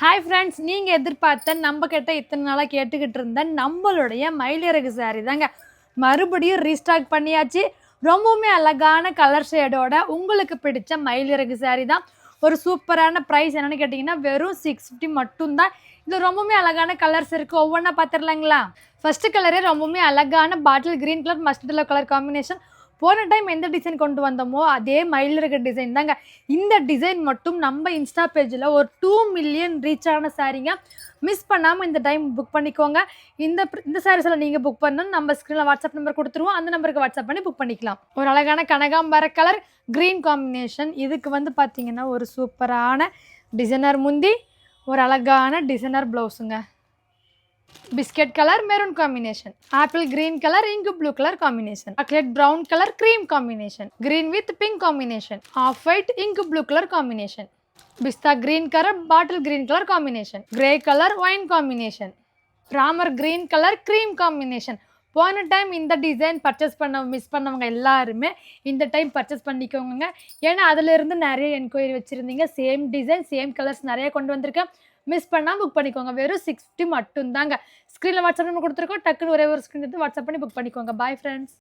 Hi friends, நீங்கள் எதிர்பார்த்த நம்ம கிட்ட இத்தனை நாளாக கேட்டுக்கிட்டு இருந்த நம்மளுடைய மயிலிறகு சாரி தாங்க மறுபடியும் ரீஸ்டாக் பண்ணியாச்சு. ரொம்பவுமே அழகான கலர் ஷேடோட உங்களுக்கு பிடிச்ச மயிலிறகு சாரி தான். ஒரு சூப்பரான ப்ரைஸ் என்னென்னு கேட்டிங்கன்னா வெறும் 650 மட்டும்தான். இதில் ரொம்பவுமே அழகான கலர்ஸ் இருக்குது. ஒவ்வொன்றா பார்த்துடலாங்களா? ஃபஸ்ட்டு கலரே ரொம்பவுமே அழகான bottle green colour mustard yellow colour combination. போன டைம் எந்த டிசைன் கொண்டு வந்தோமோ அதே மயிலிறகு டிசைன் தாங்க. இந்த டிசைன் மட்டும் நம்ம இன்ஸ்டா பேஜில் ஒரு 2 மில்லியன் ரீச் ஆன சாரீங்க. மிஸ் பண்ணாமல் இந்த டைம் புக் பண்ணிக்கோங்க. இந்த சாரீஸில் நீங்கள் புக் பண்ணணும், நம்ம ஸ்க்ரீனில் வாட்ஸ்அப் நம்பர் கொடுத்துருவோம். அந்த நம்பருக்கு வாட்ஸ்அப் பண்ணி புக் பண்ணிக்கலாம். ஒரு அழகான கனகாம்பர கலர் க்ரீன் காம்பினேஷன். இதுக்கு வந்து பார்த்தீங்கன்னா ஒரு சூப்பரான டிசைனர் முந்தி, ஒரு அழகான designer ப்ளவுஸுங்க. Biscuit color maroon combination, apple green color ink blue color combination, chocolate brown color cream combination, green with pink combination, off white ink blue color combination, pista green color bottle green color combination, grey color wine combination, Ramar green color cream combination. போன time இந்த design purchase miss பண்ணவங்க எல்லாருமே இந்த time purchase பண்ணிக்கோங்க. ஏன்னா அதிலிருந்து நிறைய enquiry வச்சுருந்தீங்க. சேம் டிசைன் சேம் கலர்ஸ் நிறைய கொண்டு வந்திருக்கேன். மிஸ் பண்ணால் புக் பண்ணிக்கோங்க. வெறும் 650 மட்டும்தாங்க. ஸ்க்ரீனில் வாட்ஸ்அப் நம்பர் கொடுத்துருக்கோம். டக்குன்னு ஒரே ஒரு ஸ்க்ரீன் எடுத்து வாட்ஸ்அப் பண்ணி புக் பண்ணிக்கோங்க. Bye friends.